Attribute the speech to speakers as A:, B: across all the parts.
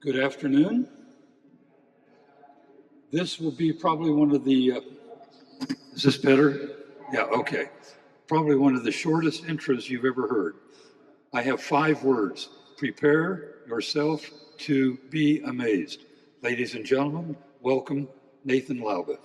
A: Good afternoon. This will be probably one of the, is this better? Yeah, okay. Probably one of the shortest intros you've ever heard. I have 5 words. Prepare yourself to be amazed. Ladies and gentlemen, welcome Nathan Laube.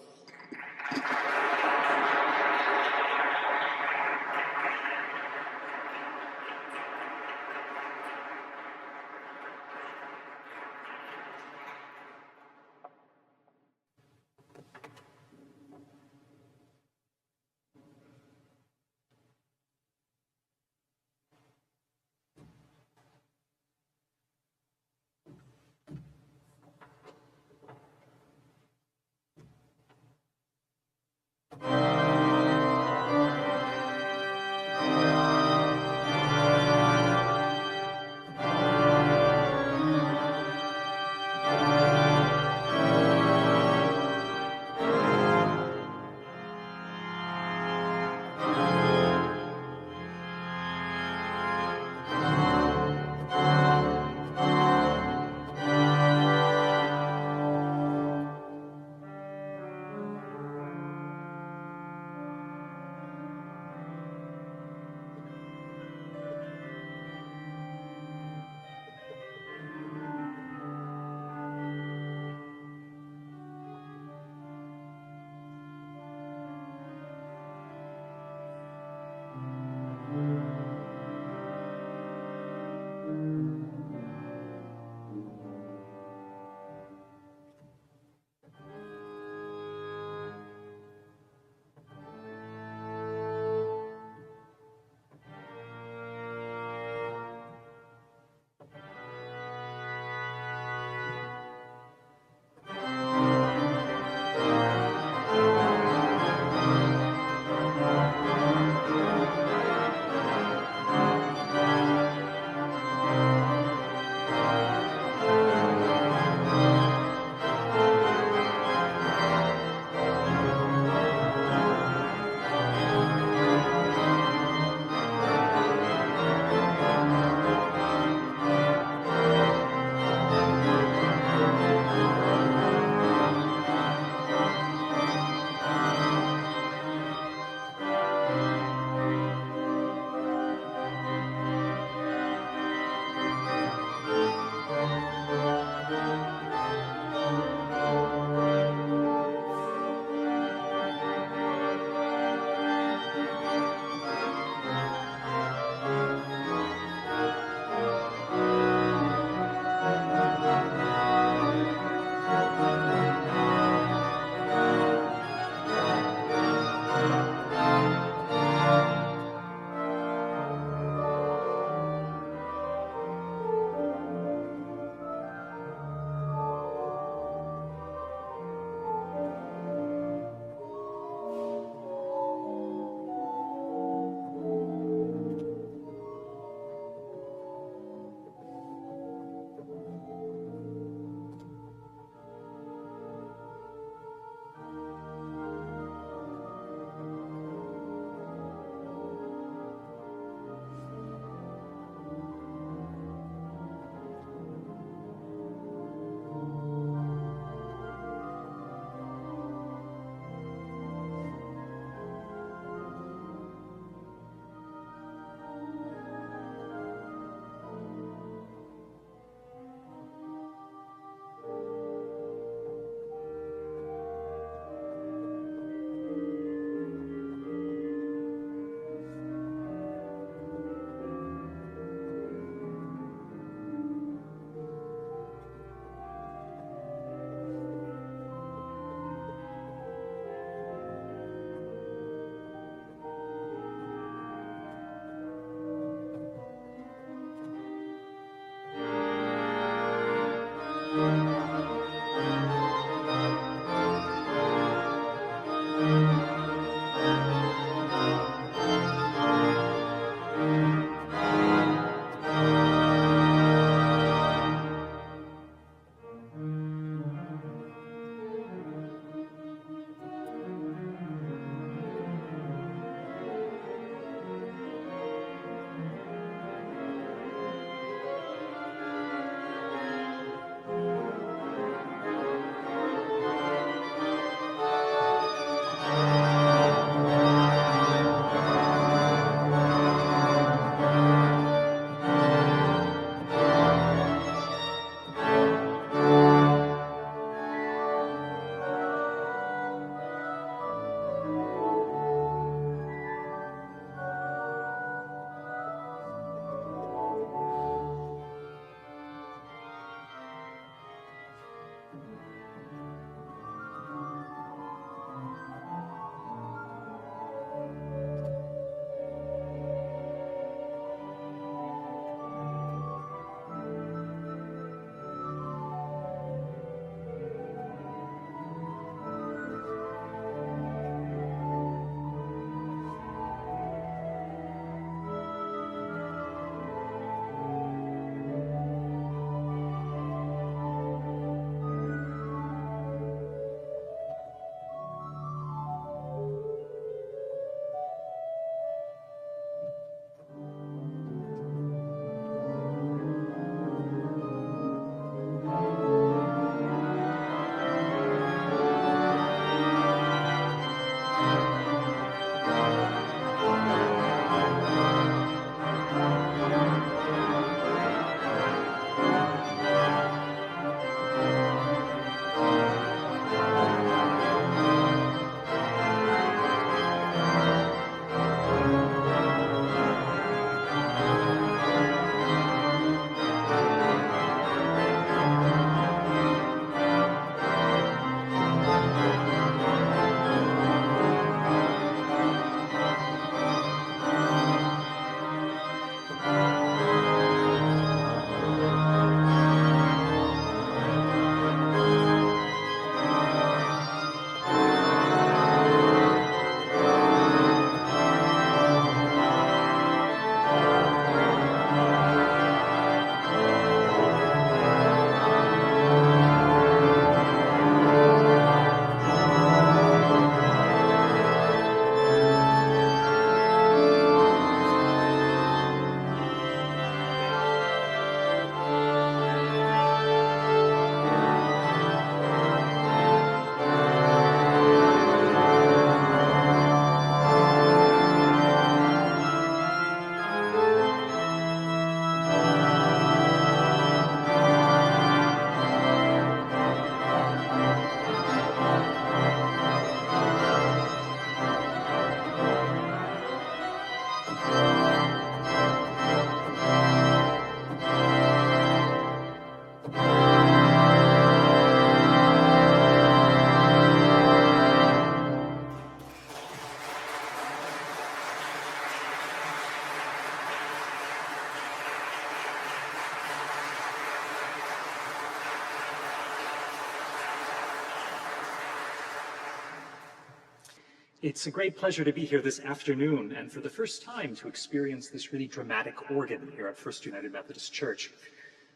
B: It's a great pleasure to be here this afternoon and for the first time to experience this really dramatic organ here at First United Methodist Church.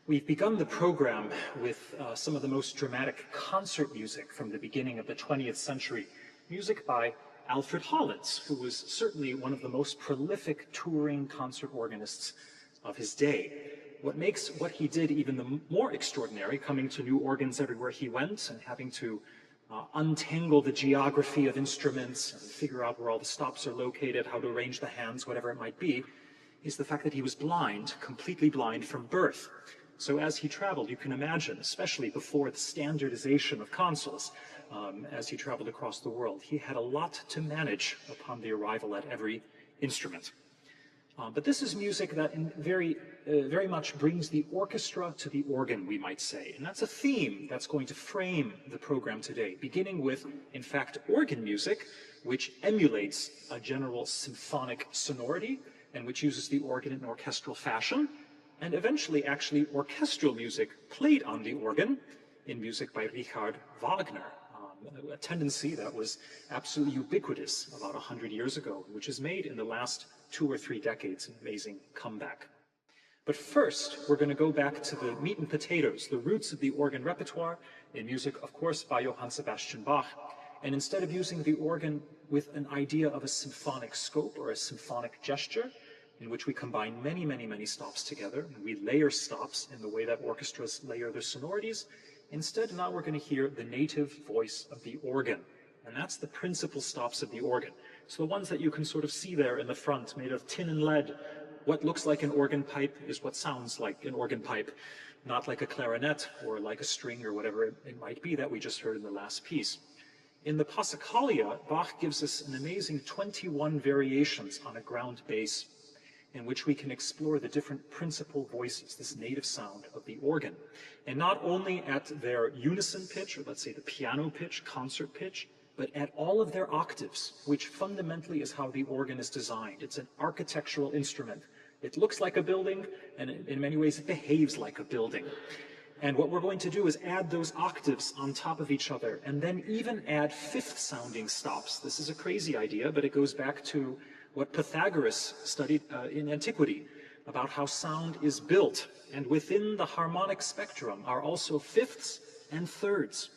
B: We've begun the program with some of the most dramatic concert music from the beginning of the 20th century, music by Alfred Hollins, who was certainly one of the most prolific touring concert organists of his day. What makes what he did even more extraordinary, coming to new organs everywhere he went and having to untangle the geography of instruments and figure out where all the stops are located, how to arrange the hands, whatever it might be, is the fact that he was blind, completely blind from birth. So as he traveled, you can imagine, especially before the standardization of consoles, as he traveled across the world, he had a lot to manage upon the arrival at every instrument. But this is music that very much brings the orchestra to the organ, we might say. And that's a theme that's going to frame the program today, beginning with, in fact, organ music, which emulates a general symphonic sonority and which uses the organ in orchestral fashion, and eventually actually orchestral music played on the organ in music by Richard Wagner, a tendency that was absolutely ubiquitous about 100 years ago, which is made in the last 2 or 3 decades, an amazing comeback. But first, we're going to go back to the meat and potatoes, the roots of the organ repertoire, in music, of course, by Johann Sebastian Bach. And instead of using the organ with an idea of a symphonic scope or a symphonic gesture, in which we combine many, many, many stops together, and we layer stops in the way that orchestras layer their sonorities, instead, now we're going to hear the native voice of the organ. And that's the principal stops of the organ. So the ones that you can sort of see there in the front, made of tin and lead. What looks like an organ pipe is what sounds like an organ pipe, not like a clarinet or like a string or whatever it might be that we just heard in the last piece. In the Passacaglia, Bach gives us an amazing 21 variations on a ground bass, in which we can explore the different principal voices, this native sound of the organ. And not only at their unison pitch, or let's say the piano pitch, concert pitch, but at all of their octaves, which fundamentally is how the organ is designed. It's an architectural instrument. It looks like a building, and in many ways it behaves like a building. And what we're going to do is add those octaves on top of each other, and then even add fifth-sounding stops. This is a crazy idea, but it goes back to what Pythagoras studied in antiquity, about how sound is built. And within the harmonic spectrum are also fifths and thirds.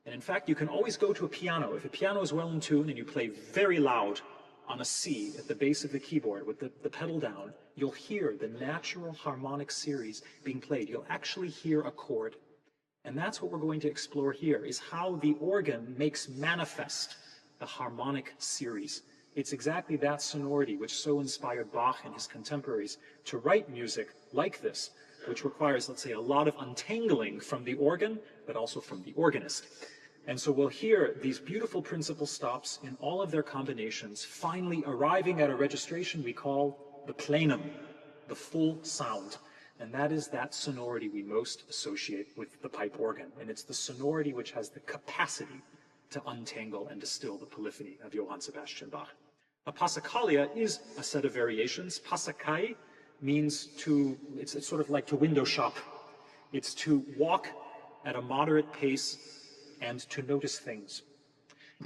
B: And in fact, you can always go to a piano. If a piano is well in tune and you play very loud on a C at the base of the keyboard with the pedal down, you'll hear the natural harmonic series being played. You'll actually hear a chord. And that's what we're going to explore here, is how the organ makes manifest the harmonic series. It's exactly that sonority which so inspired Bach and his contemporaries to write music like this, which requires, let's say, a lot of untangling from the organ, but also from the organist. And so we'll hear these beautiful principal stops in all of their combinations, finally arriving at a registration we call the plenum, the full sound. And that is that sonority we most associate with the pipe organ. And it's the sonority which has the capacity to untangle and distill the polyphony of Johann Sebastian Bach. A Passacaglia is a set of variations. Passakai means it's sort of like to window shop. It's to walk at a moderate pace and to notice things.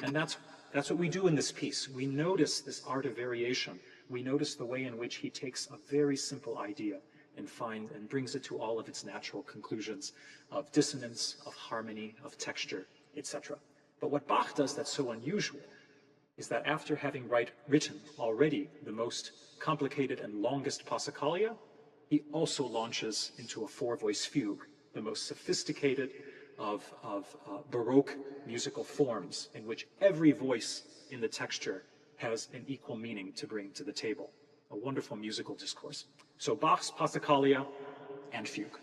B: And that's what we do in this piece. We notice this art of variation. We notice the way in which he takes a very simple idea and brings it to all of its natural conclusions of dissonance, of harmony, of texture, etc. But what Bach does that's so unusual is that after having written already the most complicated and longest Passacaglia, he also launches into a 4-voice fugue, the most sophisticated of Baroque musical forms, in which every voice in the texture has an equal meaning to bring to the table. A wonderful musical discourse. So Bach's Passacaglia and fugue.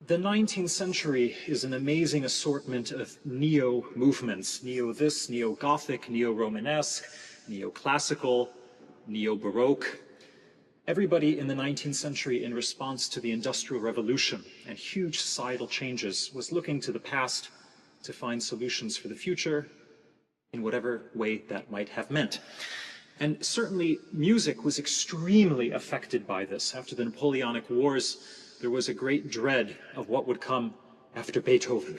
B: The 19th century is an amazing assortment of neo-movements. Neo-this, neo-Gothic, neo-Romanesque, neo-classical, neo-Baroque. Everybody in the 19th century, in response to the Industrial Revolution and huge societal changes, was looking to the past to find solutions for the future in whatever way that might have meant. And certainly music was extremely affected by this. After the Napoleonic Wars, there was a great dread of what would come after Beethoven.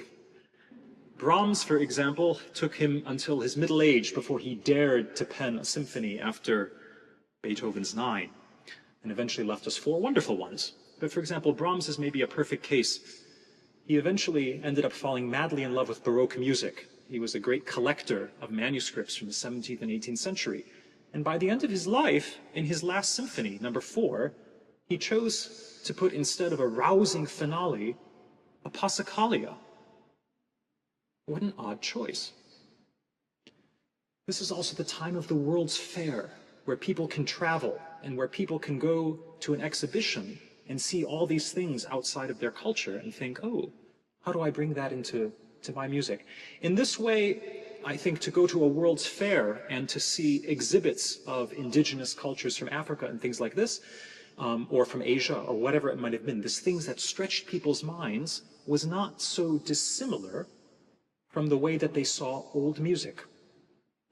B: Brahms, for example, took him until his middle age before he dared to pen a symphony after Beethoven's 9, and eventually left us 4 wonderful ones. But for example, Brahms is maybe a perfect case. He eventually ended up falling madly in love with Baroque music. He was a great collector of manuscripts from the 17th and 18th century. And by the end of his life, in his last symphony, number 4, he chose to put, instead of a rousing finale, a Passacaglia. What an odd choice. This is also the time of the World's Fair, where people can travel and where people can go to an exhibition and see all these things outside of their culture and think, oh, how do I bring that into my music? In this way, I think to go to a World's Fair and to see exhibits of indigenous cultures from Africa and things like this, or from Asia, or whatever it might have been, these things that stretched people's minds, was not so dissimilar from the way that they saw old music.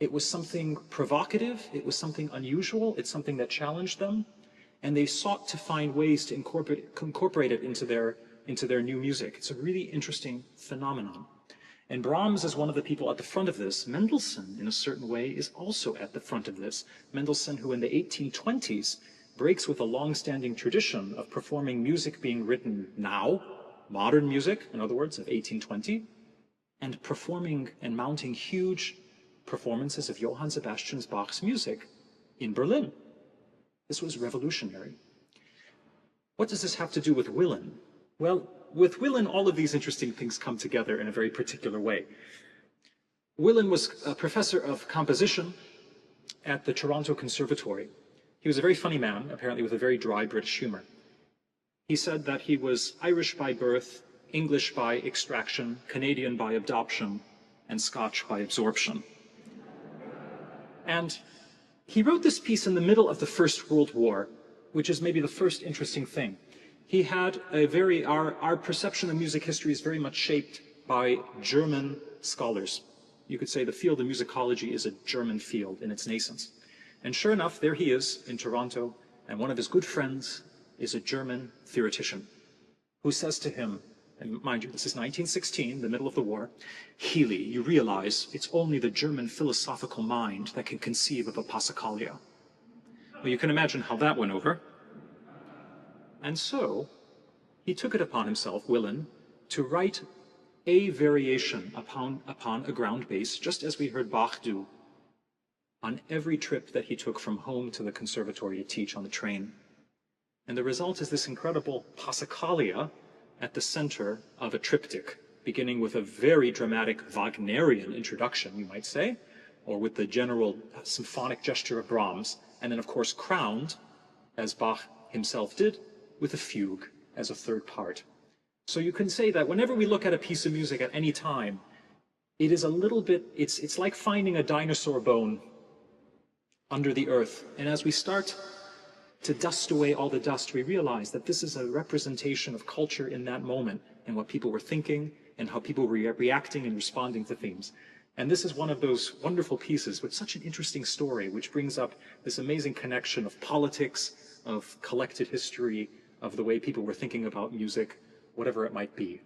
B: It was something provocative, it was something unusual, it's something that challenged them, and they sought to find ways to incorporate it into their new music. It's a really interesting phenomenon. And Brahms is one of the people at the front of this. Mendelssohn, in a certain way, is also at the front of this. Mendelssohn, who in the 1820s breaks with a long-standing tradition of performing music being written now, modern music, in other words, of 1820, and performing and mounting huge performances of Johann Sebastian Bach's music in Berlin. This was revolutionary. What does this have to do with Willem? Well, with Willem, all of these interesting things come together in a very particular way. Willem was a professor of composition at the Toronto Conservatory. He was a very funny man, apparently with a very dry British humor. He said that he was Irish by birth, English by extraction, Canadian by adoption, and Scotch by absorption. And he wrote this piece in the middle of the First World War, which is maybe the first interesting thing. He had our perception of music history is very much shaped by German scholars. You could say the field of musicology is a German field in its nascence. And sure enough, there he is in Toronto, and one of his good friends is a German theoretician who says to him, and mind you, this is 1916, the middle of the war, Healy, you realize it's only the German philosophical mind that can conceive of a Passacaglia. Well, you can imagine how that went over. And so he took it upon himself, Willem, to write a variation upon a ground bass, just as we heard Bach do on every trip that he took from home to the conservatory to teach on the train. And the result is this incredible Passacaglia at the center of a triptych, beginning with a very dramatic Wagnerian introduction, you might say, or with the general symphonic gesture of Brahms, and then of course crowned, as Bach himself did, with a fugue as a third part. So you can say that whenever we look at a piece of music at any time, it is a little bit, it's like finding a dinosaur bone under the earth. And as we start to dust away all the dust, we realize that this is a representation of culture in that moment and what people were thinking and how people were reacting and responding to themes. And this is one of those wonderful pieces with such an interesting story, which brings up this amazing connection of politics, of collected history, of the way people were thinking about music, whatever it might be.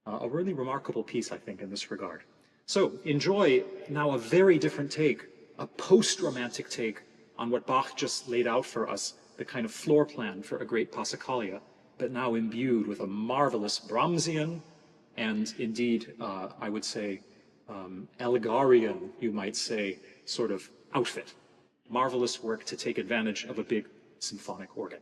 B: A really remarkable piece, I think, in this regard. So enjoy now a very different take, a post-romantic take on what Bach just laid out for us, the kind of floor plan for a great Passacaglia, but now imbued with a marvelous Brahmsian and indeed, I would say, Elgarian, you might say, sort of outfit. Marvelous work to take advantage of a big symphonic organ.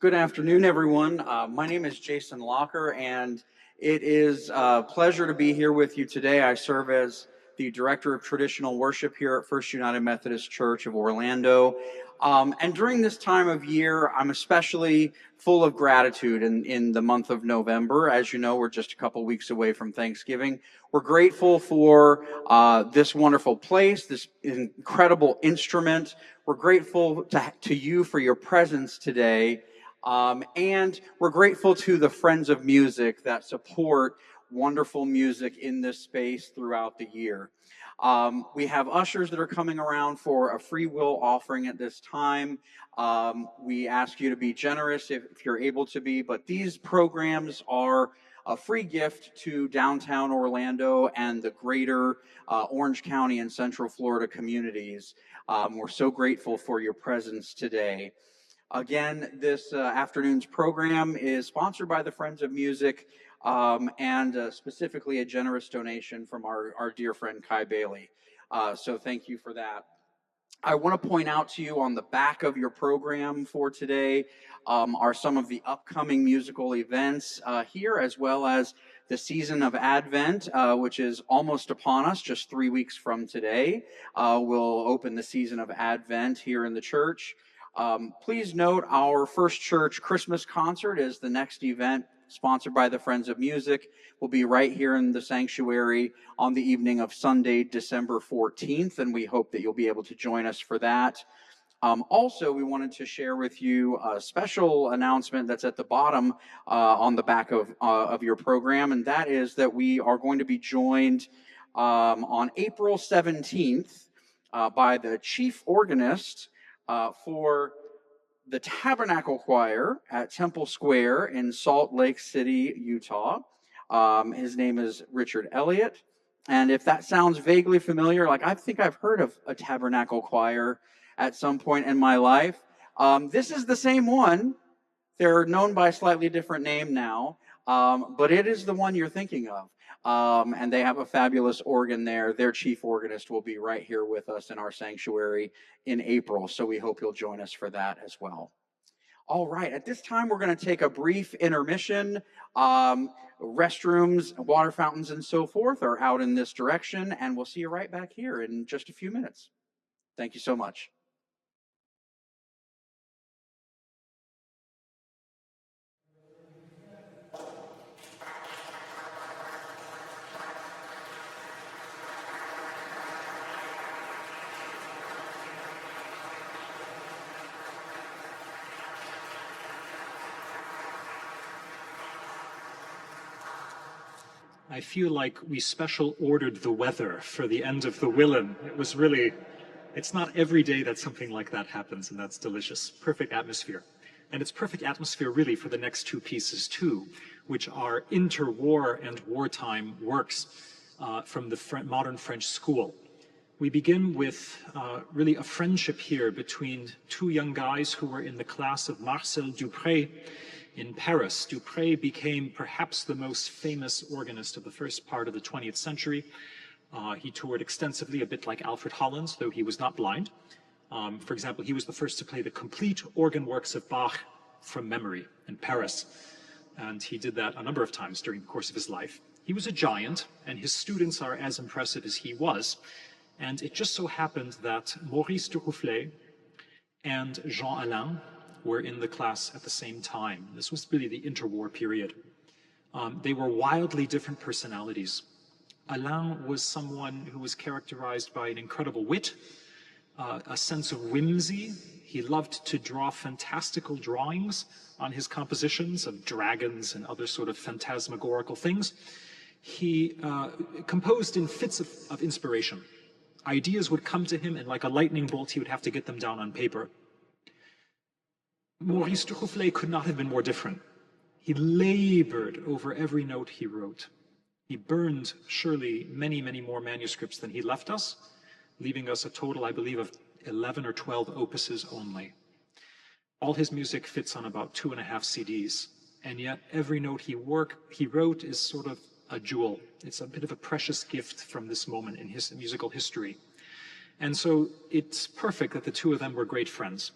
C: Good afternoon, everyone. My name is Jason Locker, and it is a pleasure to be here with you today. I serve as the Director of Traditional Worship here at First United Methodist Church of Orlando. And during this time of year, I'm especially full of gratitude in the month of November. As you know, we're just a couple weeks away from Thanksgiving. We're grateful for this wonderful place, this incredible instrument. We're grateful to you for your presence today. And we're grateful to the Friends of Music that support wonderful music in this space throughout the year. We have ushers that are coming around for a free will offering at this time. We ask you to be generous if you're able to be, but these programs are a free gift to downtown Orlando and the greater Orange County and Central Florida communities. We're so grateful for your presence today. Again, this afternoon's program is sponsored by the Friends of Music and specifically a generous donation from our dear friend Kai Bailey. So thank you for that. I want to point out to you on the back of your program for today are some of the upcoming musical events here, as well as the season of Advent, which is almost upon us, just 3 weeks from today. We'll open the season of Advent here in the church. Please note our First Church Christmas concert is the next event sponsored by the Friends of Music. We'll be right here in the sanctuary on the evening of Sunday, December 14th, and we hope that you'll be able to join us for that. Also, we wanted to share with you a special announcement that's at the bottom on the back of your program, and that is that we are going to be joined on April 17th by the chief organist for the Tabernacle Choir at Temple Square in Salt Lake City, Utah. His name is Richard Elliott. And if that sounds vaguely familiar, like I think I've heard of a Tabernacle Choir at some point in my life. This is the same one. They're known by a slightly different name now, but it is the one you're thinking of. And they have a fabulous organ there. Their chief organist will be right here with us in our sanctuary in April, so we hope you'll join us for that as well. All right, at this time, we're going to take a brief intermission. Restrooms, water fountains, and so forth are out in this direction, and we'll see you right back here in just a few minutes. Thank you so much.
B: I feel like we special ordered the weather for the end of the Willen. It was really, it's not every day that something like that happens, and that's delicious. Perfect atmosphere. And it's perfect atmosphere really for the next two pieces too, which are interwar and wartime works from the modern French school. We begin with really a friendship here between two young guys who were in the class of Marcel Dupré in Paris. Dupré became perhaps the most famous organist of the first part of the 20th century. He toured extensively, a bit like Alfred Hollands, though he was not blind. For example, he was the first to play the complete organ works of Bach from memory in Paris. And he did that a number of times during the course of his life. He was a giant, and his students are as impressive as he was. And it just so happened that Maurice de Roufflet and Jean Alain were in the class at the same time. This was really the interwar period. They were wildly different personalities. Alain was someone who was characterized by an incredible wit, a sense of whimsy. He loved to draw fantastical drawings on his compositions of dragons and other sort of phantasmagorical things. He composed in fits of inspiration. Ideas would come to him, and like a lightning bolt, he would have to get them down on paper. Maurice de Roufflet could not have been more different. He labored over every note he wrote. He burned, surely, many, many more manuscripts than he left us, leaving us a total, I believe, of 11 or 12 opuses only. All his music fits on about 2.5 CDs, and yet every note he wrote is sort of a jewel. It's a bit of a precious gift from this moment in his musical history. And so it's perfect that the two of them were great friends.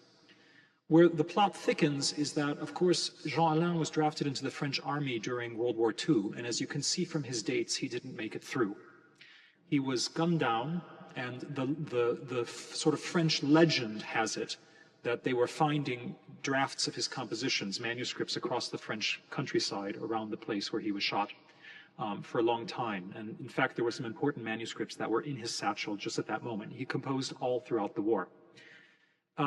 B: Where the plot thickens is that, of course, Jean Alain was drafted into the French army during World War II, and as you can see from his dates, he didn't make it through. He was gunned down, and the sort of French legend has it that they were finding drafts of his compositions, manuscripts across the French countryside around the place where he was shot for a long time. And in fact, there were some important manuscripts that were in his satchel just at that moment. He composed all throughout the war.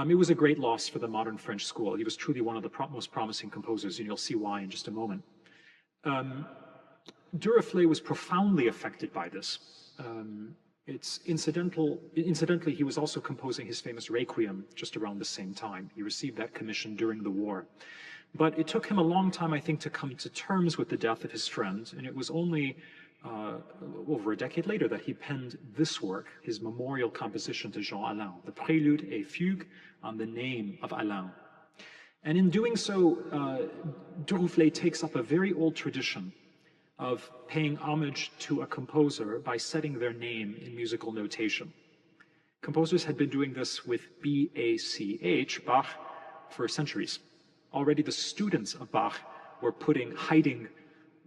B: It was a great loss for the modern French school. He was truly one of the most promising composers, and you'll see why in just a moment. Duruflé was profoundly affected by this. Incidentally, he was also composing his famous Requiem just around the same time. He received that commission during the war. But it took him a long time, I think, to come to terms with the death of his friend, and it was only over a decade later that he penned this work, his memorial composition to Jean Alain, the Prélude et Fugue on the name of Alain. And in doing so, Duruflé takes up a very old tradition of paying homage to a composer by setting their name in musical notation. Composers had been doing this with B-A-C-H, Bach, for centuries. Already the students of Bach were hiding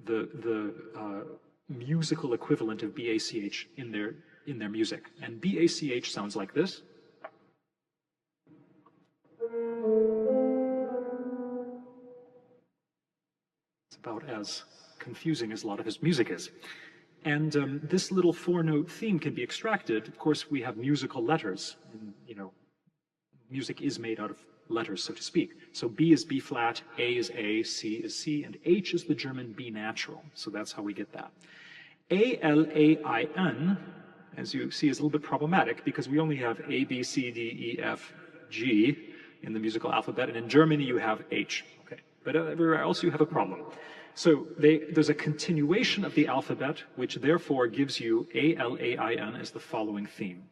B: the musical equivalent of B-A-C-H in their music. And B-A-C-H sounds like this. It's about as confusing as a lot of his music is. And this little four-note theme can be extracted. Of course, we have musical letters. And, music is made out of letters, so to speak. So B is B flat, A is A, C is C, and H is the German B natural. So that's how we get that. A-L-A-I-N, as you see, is a little bit problematic because we only have A, B, C, D, E, F, G in the musical alphabet, and in Germany you have H. Okay, but everywhere else you have a problem. So there's a continuation of the alphabet, which therefore gives you A-L-A-I-N as the following theme.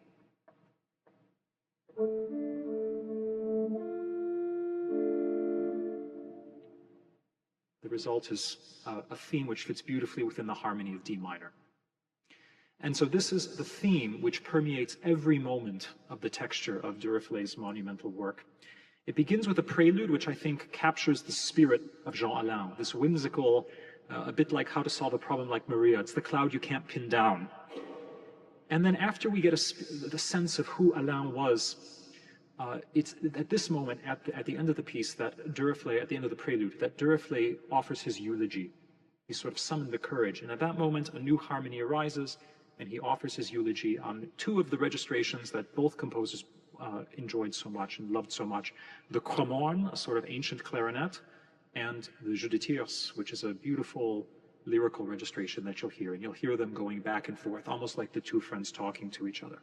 B: The result is a theme which fits beautifully within the harmony of D minor. And so this is the theme which permeates every moment of the texture of Duruflé's monumental work. It begins with a prelude, which I think captures the spirit of Jean Alain, this whimsical, a bit like How to Solve a Problem Like Maria. It's the cloud you can't pin down. And then after we get the sense of who Alain was, it's at this moment, at the end of the piece, that Duruflé, at the end of the prelude, that Duruflé offers his eulogy. He sort of summoned the courage. And at that moment, a new harmony arises, and he offers his eulogy on two of the registrations that both composers enjoyed so much and loved so much. The Cromorne, a sort of ancient clarinet, and the Jeu de Tierce, which is a beautiful lyrical registration that you'll hear. And you'll hear them going back and forth, almost like the two friends talking to each other.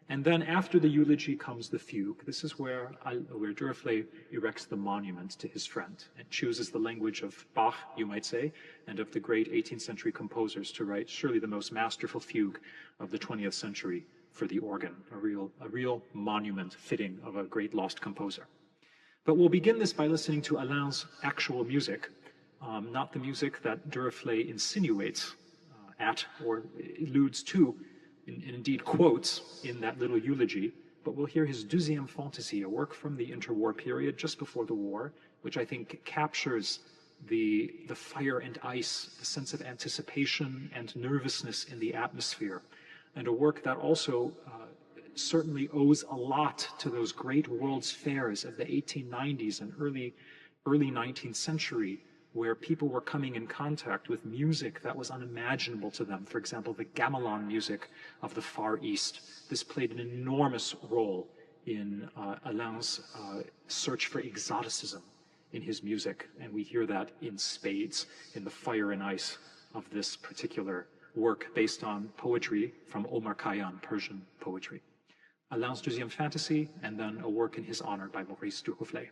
B: And then after the eulogy comes the fugue. This is where Duruflé erects the monument to his friend and chooses the language of Bach, you might say, and of the great 18th century composers to write surely the most masterful fugue of the 20th century for the organ, a real monument fitting of a great lost composer. But we'll begin this by listening to Alain's actual music, not the music that Duruflé insinuates at or alludes to, and indeed quotes in that little eulogy, but we'll hear his Deuxième Fantaisie, a work from the interwar period just before the war, which I think captures the fire and ice, the sense of anticipation and nervousness in the atmosphere, and a work that also certainly owes a lot to those great World's Fairs of the 1890s and early 19th century, where people were coming in contact with music that was unimaginable to them. For example, the gamelan music of the Far East. This played an enormous role in Alain's search for exoticism in his music, and we hear that in spades in the fire and ice of this particular work based on poetry from Omar Khayyam, Persian poetry. Alain's Deuxième Fantaisie, and then a work in his honor by Maurice Duruflé.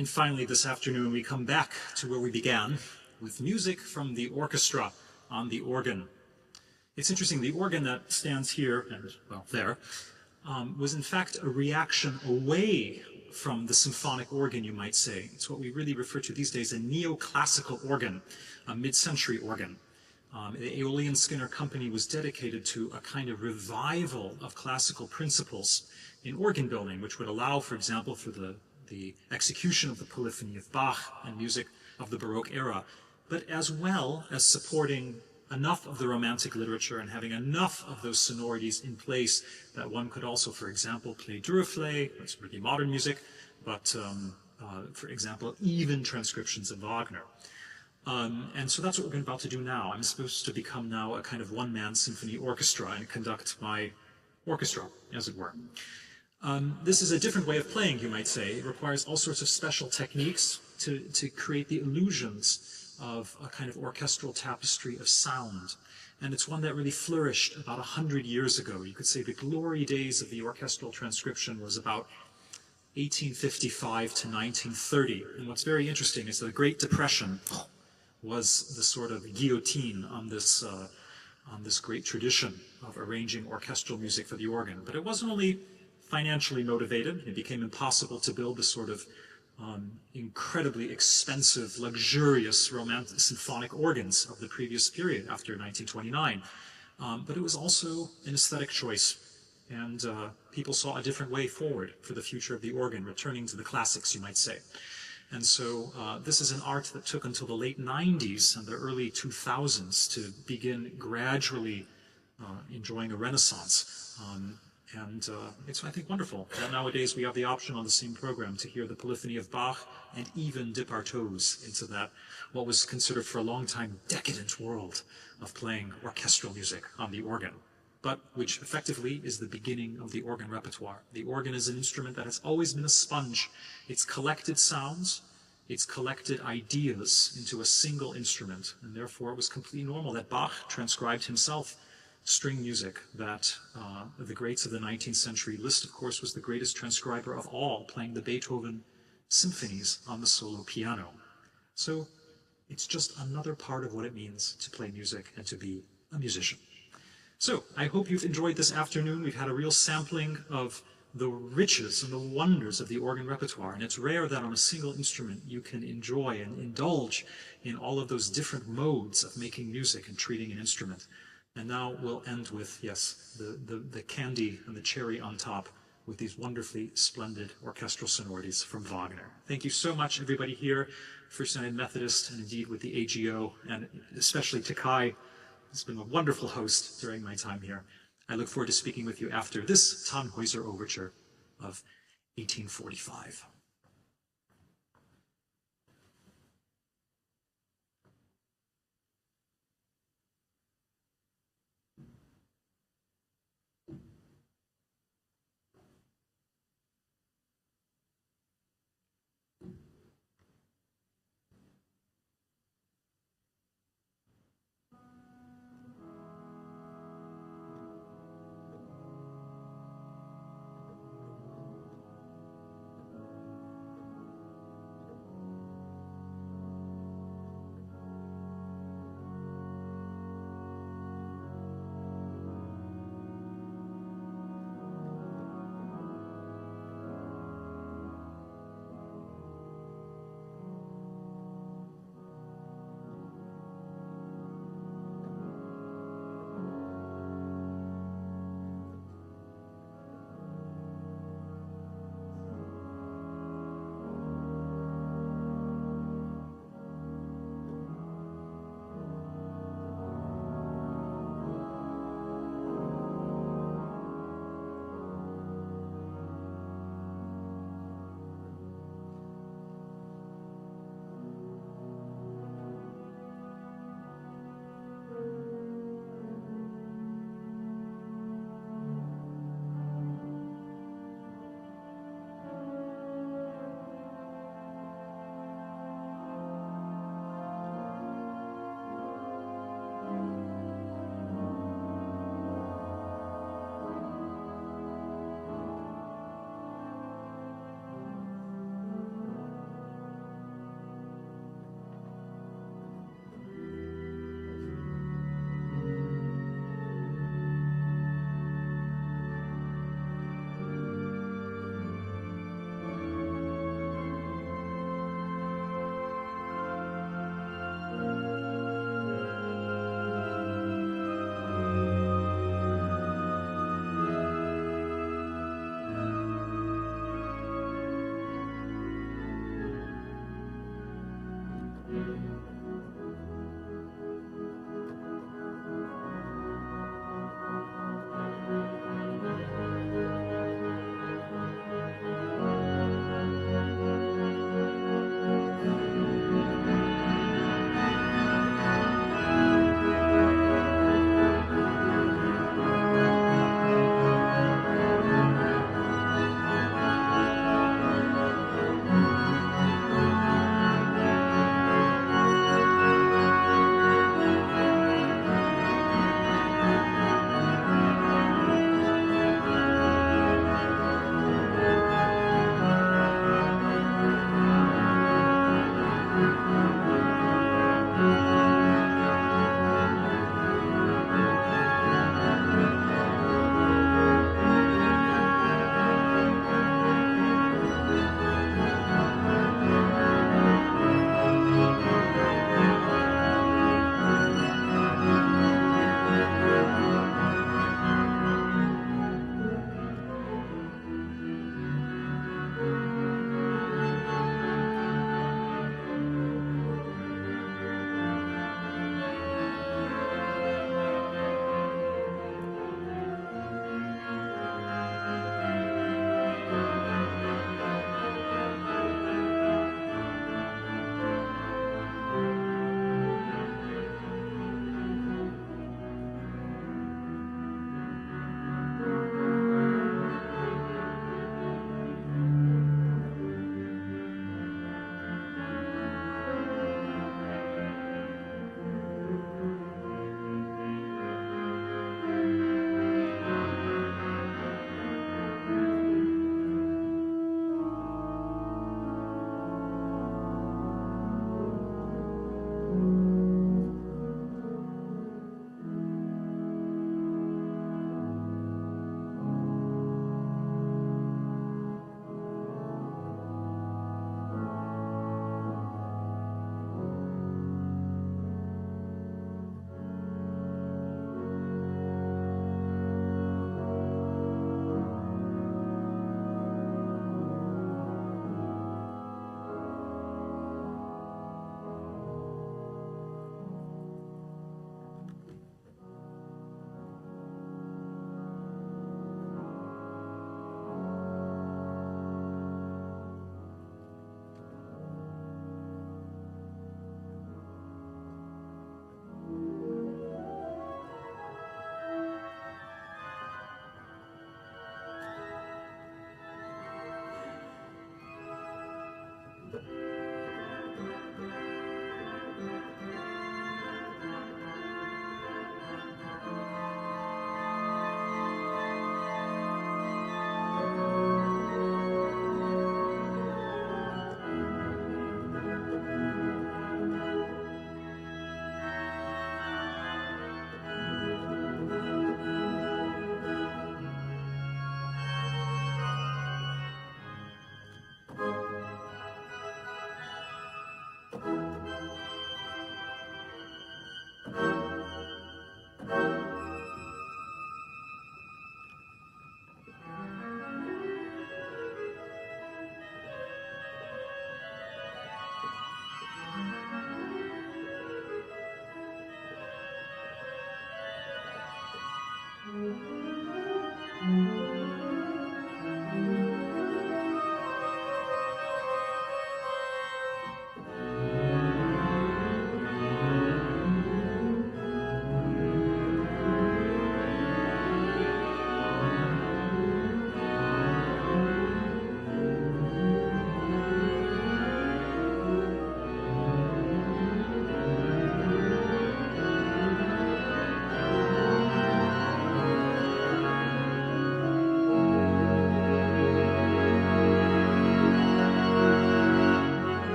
B: And finally, this afternoon, we come back to where we began, with music from the orchestra on the organ. It's interesting, the organ that stands here, and well, there, was in fact a reaction away from the symphonic organ, you might say. It's what we really refer to these days, a neoclassical organ, a mid-century organ. The Aeolian Skinner Company was dedicated to a kind of revival of classical principles in organ building, which would allow, for example, for the execution of the polyphony of Bach and music of the Baroque era, but as well as supporting enough of the Romantic literature and having enough of those sonorities in place that one could also, for example, play Duruflé, that's really modern music, but for example, even transcriptions of Wagner. And so that's what we're about to do now. I'm supposed to become now a kind of one-man symphony orchestra and conduct my orchestra, as it were. This is a different way of playing, you might say. It requires all sorts of special techniques to create the illusions of a kind of orchestral tapestry of sound. And it's one that really flourished about 100 years ago. You could say the glory days of the orchestral transcription was about 1855 to 1930. And what's very interesting is the Great Depression was the sort of guillotine on this great tradition of arranging orchestral music for the organ. But it wasn't only financially motivated. It became impossible to build the sort of incredibly expensive, luxurious romantic symphonic organs of the previous period after 1929. But it was also an aesthetic choice. And people saw a different way forward for the future of the organ, returning to the classics, you might say. And so this is an art that took until the late 90s and the early 2000s to begin gradually enjoying a renaissance. It's, I think, wonderful that nowadays we have the option on the same program to hear the polyphony of Bach and even dip our toes into that, what was considered for a long time, decadent world of playing orchestral music on the organ, but which effectively is the beginning of the organ repertoire. The organ is an instrument that has always been a sponge. It's collected sounds, it's collected ideas into a single instrument, and therefore it was completely normal that Bach transcribed himself string music, that the greats of the 19th century. Liszt, of course, was the greatest transcriber of all, playing the Beethoven symphonies on the solo piano. So it's just another part of what it means to play music and to be a musician. So I hope you've enjoyed this afternoon. We've had a real sampling of the riches and the wonders of the organ repertoire, and it's rare that on a single instrument you can enjoy and indulge in all of those different modes of making music and treating an instrument. And now we'll end with, yes, the candy and the cherry on top with these wonderfully splendid orchestral sonorities from Wagner. Thank you so much, everybody here, First United Methodist, and indeed with the AGO, and especially to Kai, who's been a wonderful host during my time here. I look forward to speaking with you after this Tannhäuser Overture of 1845.